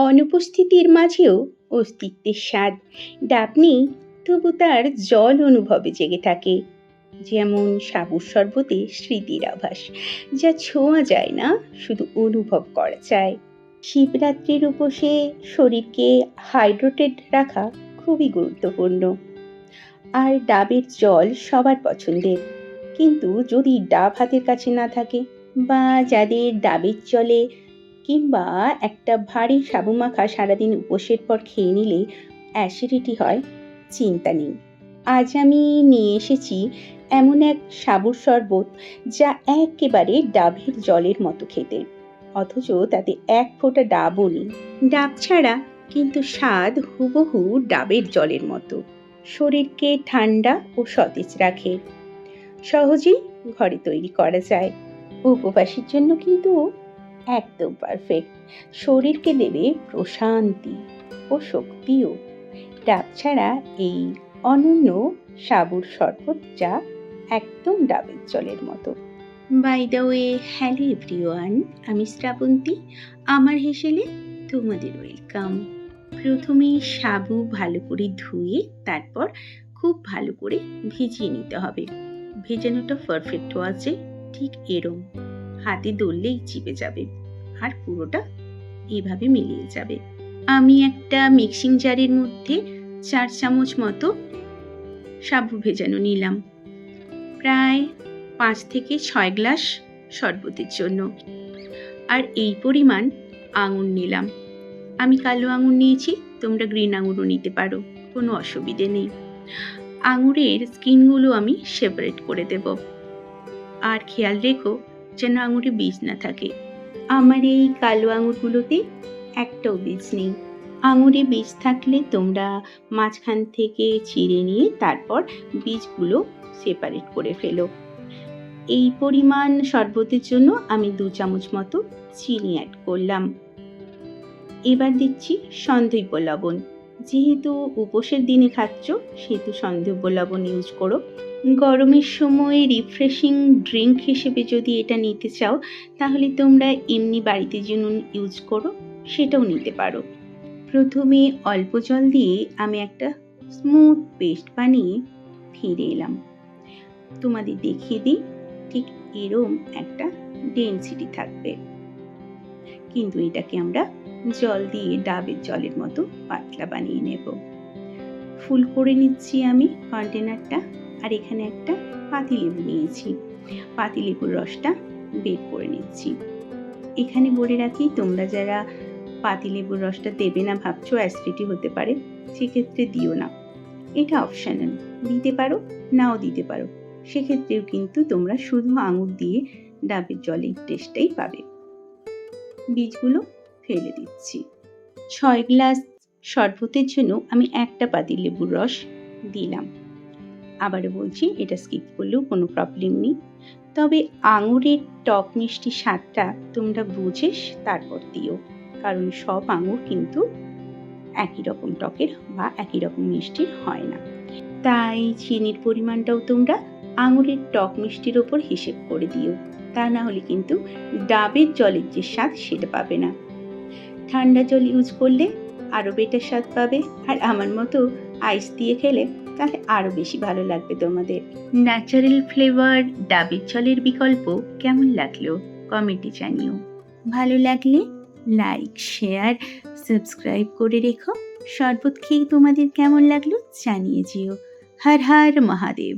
অনুপস্থিতির মাঝেও অস্তিত্বের স্বাদ। ডাব নেই, তবু তার জল অনুভবে জেগে থাকে। যেমন সাবুর শরবতে স্মৃতির আভাস, যা ছোঁয়া যায় না, শুধু অনুভব করা যায়। শিবরাত্রির উপসে শরীরকে হাইড্রেটেড রাখা খুবই গুরুত্বপূর্ণ। আর ডাবের জল সবার পছন্দের, কিন্তু যদি ডাব হাতের কাছে না থাকে, বা যাদের ডাবের জলে কিংবা একটা ভারী সাবু মাখা সারাদিন উপোসের পর খেয়ে নিলে অ্যাসিডিটি হয়, চিন্তা নেই। আজ আমি নিয়ে এসেছি এমন এক সাবুর শরবত, যা একেবারে ডাবের জলের মতো খেতে, অথচ তাতে এক ফোঁটা ডাবও নেই। ডাব ছাড়া, কিন্তু স্বাদ হুবহু ডাবের জলের মতো। শরীরকে ঠান্ডা ও সতেজ রাখে। সহজেই ঘরে তৈরি করা যায়। উপবাসের জন্য কিন্তু একদম পারফেক্ট। শরীরকে দেবে প্রশান্তি ও শক্তিও। ডাব ছাড়া এই অনন্য সাবুর শরবত, যা একদম ডাবের জলের মতো। By the way, hello everyone, আমি শ্রাবন্তী। আমার হেসেলে তোমাদের ওয়েলকাম। প্রথমে সাবু ভালো করে ধুয়ে তারপর খুব ভালো করে ভিজিয়ে নিতে হবে। ভেজানোটা পারফেক্ট আছে, ঠিক এরম হাতে দললেই চিপে যাবে, আর পুরোটা এভাবে মিলিয়ে যাবে। আমি একটা মিক্সিং জারের মধ্যে 4 চামচ মতো সাবু ভেজানো নিলাম, প্রায় 5 থেকে 6 গ্লাস শরবতের জন্য। আর এই পরিমাণ আঙুর নিলাম। আমি কালো আঙুর নিয়েছি, তোমরা গ্রিন আঙুরও নিতে পারো, কোনো অসুবিধে নেই। আঙুরের স্কিনগুলো আমি সেপারেট করে দেব। আর খেয়াল রেখো যেন আঙুরে বীজ না থাকে। আমার এই কালো আঙুরগুলোতে একটাও বীজ নেই। আঙুরে বীজ থাকলে তোমরা মাঝখান থেকে চিড়ে নিয়ে তারপর বীজগুলো সেপারেট করে ফেলো। এই পরিমাণ শরবতের জন্য আমি 2 চামচ মতো চিনি অ্যাড করলাম। এবার দিচ্ছি সন্ধৈব লবণ। যেহেতু উপোসের দিনে খাচ্ছ, সেহেতু সন্ধৈব লবণ ইউজ করো। গরমের সময় রিফ্রেশিং ড্রিঙ্ক হিসেবে যদি এটা নিতে চাও, তাহলে তোমরা এমনি বাড়িতে জন্য ইউজ করো, সেটাও নিতে পারো। প্রথমে অল্প জল দিয়ে আমি একটা স্মুথ পেস্ট বানিয়ে ফিরে এলাম। তোমাদের দেখিয়ে দিই, ঠিক এরম একটা ডেনসিটি থাকবে, কিন্তু এটাকে আমরা জল দিয়ে ডাবের জলের মতো পাতলা বানিয়ে নেব। ফুল করে নিচ্ছি আমি কন্টেনারটা। আর এখানে একটা পাতিলেবু নিয়েছি, পাতিলেবুর রসটা বের করে নিচ্ছি। এখানে বলে রাখি, তোমরা যারা পাতিলেবুর রসটা দেবে না ভাবছো, অ্যাসিডিটি হতে পারে, সেক্ষেত্রে দিও না। এটা অপশনাল, দিতে পারো নাও দিতে পারো। সেক্ষেত্রেও কিন্তু তোমরা শুধু আঙুর দিয়ে ডাবের জলের টেস্টটাই পাবে। বীজগুলো ফেলে দিচ্ছি। 6 গ্লাস শরবতের জন্য আমি একটা পাতিলেবুর রস দিলাম। আবারও বলছি, এটা স্কিপ করলেও কোনো প্রবলেম নেই। তবে আঙুরের টক মিষ্টি স্বাদটা তোমরা বুঝে তারপর দিও, কারণ সব আঙুর কিন্তু একই রকম টকের বা একই রকম মিষ্টির হয় না। তাই চিনির পরিমাণটাও তোমরা আঙুরের টক মিষ্টির ওপর হিসেব করে দিও, তা না হলে কিন্তু ডাবের জলের যে স্বাদ সেটা পাবে না। ঠান্ডা জল ইউজ করলে আরও বেটার স্বাদ পাবে, আর আমার মতো আইস দিয়ে খেলে তাহলে আরও বেশি ভালো লাগবে তোমাদের। ন্যাচারাল ফ্লেভার ডাবের জলের বিকল্প কেমন লাগলো কমেন্টে জানিও। ভালো লাগলে লাইক, শেয়ার, সাবস্ক্রাইব করে রেখো। শরবত খেয়ে তোমাদের কেমন লাগলো জানিয়ে যেও। হর হর মহাদেব।